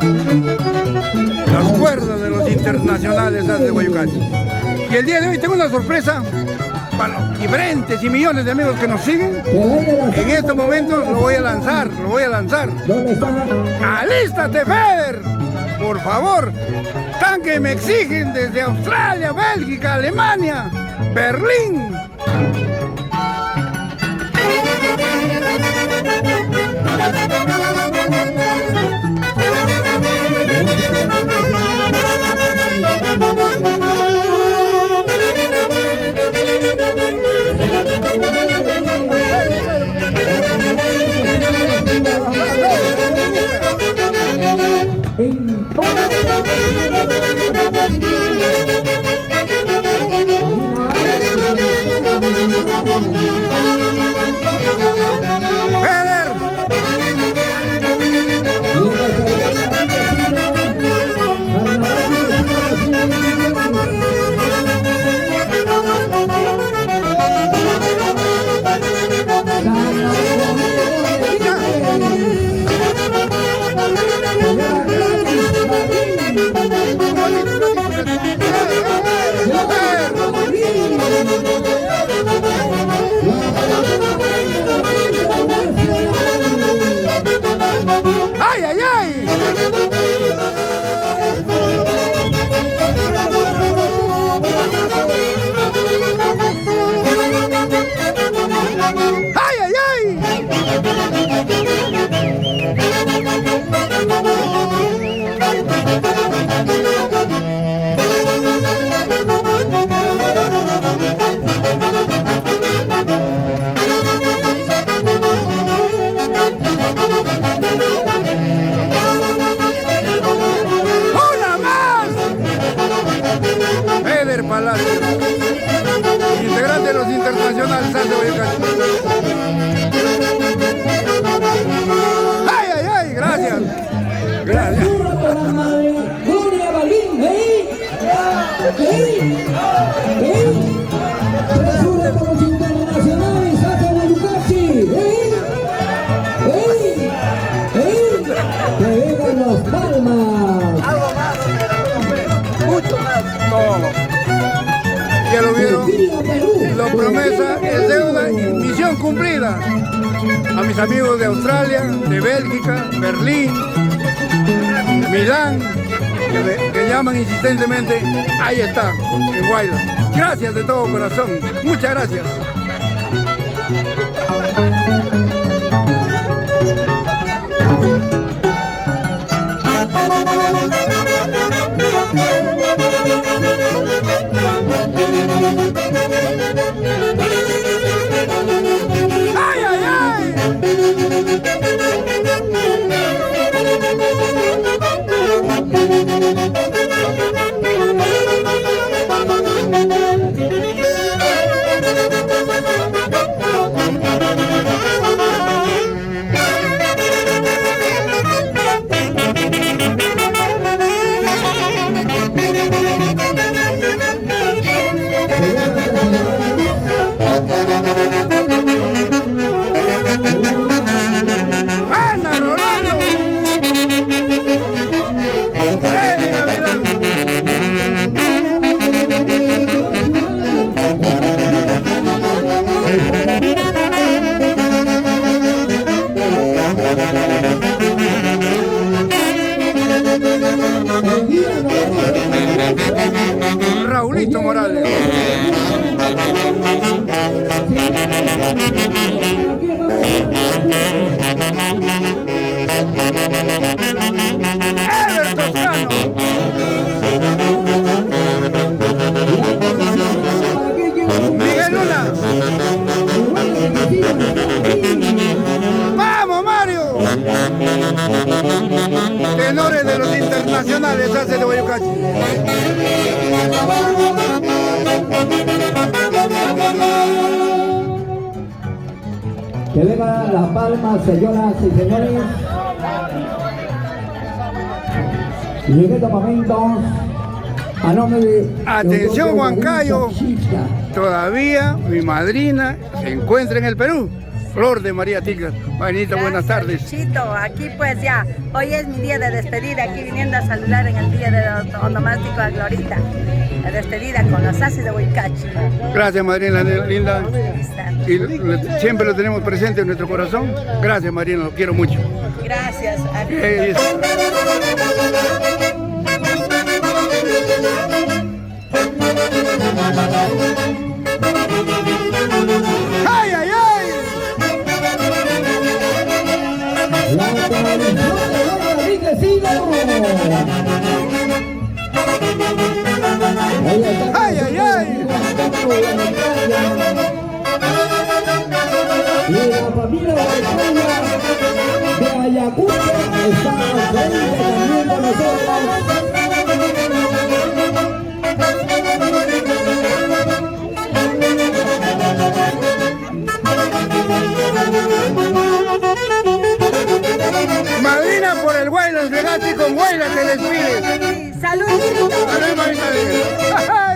las cuerdas de los internacionales de Guayucachi. Y el día de hoy tengo una sorpresa para los diferentes y millones de amigos que nos siguen. En estos momentos lo voy a lanzar. ¡Alístate, Feder! Por favor, tanque me exigen desde Australia, Bélgica, Alemania, Berlín. ¡Ay, ay, ay! ¡Ay, ay, ay! Palacio, integrante de los internacionales de Guayucachi. ¡Ay, ay, ay! Gracias. Gracias. Gloria Balín, presura por los internacionales de Guayucachi, que vengan los palmas. Algo más, mucho más. Todo. Ya lo vieron, la promesa es deuda y misión cumplida. A mis amigos de Australia, de Bélgica, Berlín, Milán, que llaman insistentemente, ahí está, en Guayla. Gracias de todo corazón, muchas gracias. ¡Ay, ay, ay! Raulito Morales. Ever Toscano. Miguel Luna. ¡Vamos, Mario! Tenores de los internacionales hace de Guayucachi. Que vengan las palmas, señoras y señores. Y en estos momentos, a nombre de... Atención, Huancayo, todavía mi madrina se encuentra en el Perú. Flor de María Tigres. Madrinita, buenas tardes. Chito, aquí pues ya, hoy es mi día de despedida, aquí viniendo a saludar en el día del onomástico a Glorita. La despedida con los ases de Huaycachi. Gracias, madrina linda. Y siempre lo tenemos presente en nuestro corazón. Gracias, madrina, lo quiero mucho. Gracias. ¡Ay, ay, ay! La tradición de los enriquecidos. ¡Ay, ay, ay! Y la familia de Ayacucho está al frente también con nosotros. Madrina por el Guaylas Legazpi, con Guaylas se despide. ¡Salud! ¡Salud, madrina!